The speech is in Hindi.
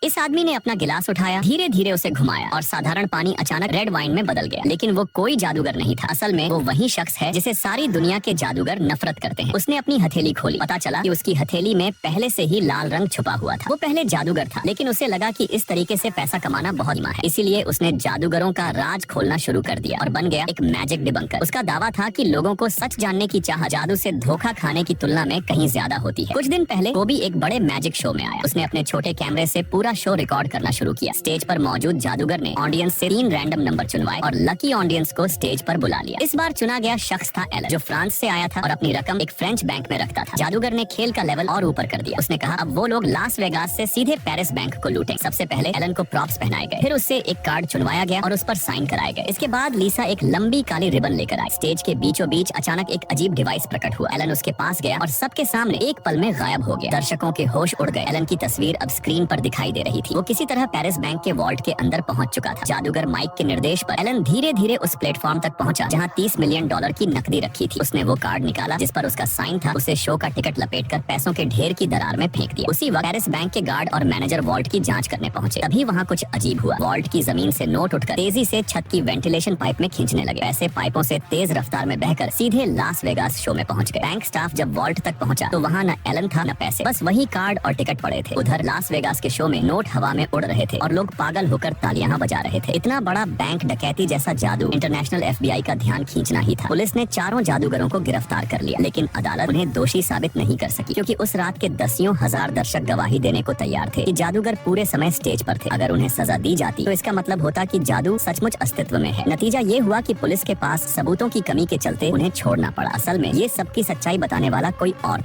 इस आदमी ने अपना गिलास उठाया, धीरे धीरे उसे घुमाया और साधारण पानी अचानक रेड वाइन में बदल गया। लेकिन वो कोई जादूगर नहीं था। असल में वो वही शख्स है जिसे सारी दुनिया के जादूगर नफरत करते हैं। उसने अपनी हथेली खोली, पता चला कि उसकी हथेली में पहले से ही लाल रंग छुपा हुआ था। वो पहले जादूगर था, लेकिन उसे लगा कि इस तरीके से पैसा कमाना बहुत धीमा है, इसीलिए उसने जादूगरों का राज खोलना शुरू कर दिया और बन गया एक मैजिक डिबंकर। उसका दावा था कि लोगों को सच जानने की चाह जादू से धोखा खाने की तुलना में कहीं ज्यादा होती है। कुछ दिन पहले वो भी एक बड़े मैजिक शो में आया। उसने अपने छोटे कैमरे से पूरा शो रिकॉर्ड करना शुरू किया। स्टेज पर मौजूद जादूगर ने ऑडियंस से 3 रैंडम नंबर चुनवाए और लकी ऑडियंस को स्टेज पर बुला लिया। इस बार चुना गया शख्स था एलन, जो फ्रांस से आया था और अपनी रकम एक फ्रेंच बैंक में रखता था। जादूगर ने खेल का लेवल और ऊपर कर दिया। उसने कहा अब वो लोग लास वेगास से सीधे पेरिस बैंक को लूटें। सबसे पहले एलन को प्रॉप्स पहनाए गए, फिर उससे एक कार्ड चुनवाया गया और उस पर साइन कराए गए। इसके बाद लीसा एक लंबी काली रिबन लेकर आई। स्टेज के बीचों बीच अचानक एक अजीब डिवाइस प्रकट हुआ। एलन उसके पास गया और सबके सामने एक पल में गायब हो गया। दर्शकों के होश उड़ गए। एलन की तस्वीर अब स्क्रीन पर दिखाई दे रही थी। वो किसी तरह पेरिस बैंक के वॉल्ट के अंदर पहुंच चुका था। जादूगर माइक के निर्देश पर एलन धीरे धीरे उस प्लेटफॉर्म तक पहुंचा जहां $30 मिलियन की नकदी रखी थी। उसने वो कार्ड निकाला जिस पर उसका साइन था। उसे शो का टिकट लपेटकर पैसों के ढेर की दरार में फेंक दिया। उसी वक्त पेरिस बैंक के गार्ड और मैनेजर वॉल्ट की जांच करने पहुंचे। तभी वहां कुछ अजीब हुआ। वॉल्ट की जमीन से नोट उठकर तेजी से छत की वेंटिलेशन पाइप में खींचने लगे। ऐसे पाइपों से तेज रफ्तार में बहकर सीधे लास वेगास शो में पहुंच गए। बैंक स्टाफ जब वॉल्ट तक पहुंचा तो वहां न एलन था न पैसे, बस वही कार्ड और टिकट पड़े थे। उधर लास वेगास के शो में नोट हवा में उड़ रहे थे और लोग पागल होकर तालियां बजा रहे थे। इतना बड़ा बैंक डकैती जैसा जादू इंटरनेशनल FBI का ध्यान खींचना ही था। पुलिस ने चारों जादूगरों को गिरफ्तार कर लिया, लेकिन अदालत उन्हें दोषी साबित नहीं कर सकी, क्योंकि उस रात के दसियों हजार दर्शक गवाही देने को तैयार थे कि जादूगर पूरे समय स्टेज पर थे। अगर उन्हें सजा दी जाती तो इसका मतलब होता कि जादू सचमुच अस्तित्व में है। नतीजा ये हुआ कि पुलिस के पास सबूतों की कमी के चलते उन्हें छोड़ना पड़ा। असल में ये सबकी सच्चाई बताने वाला कोई और था।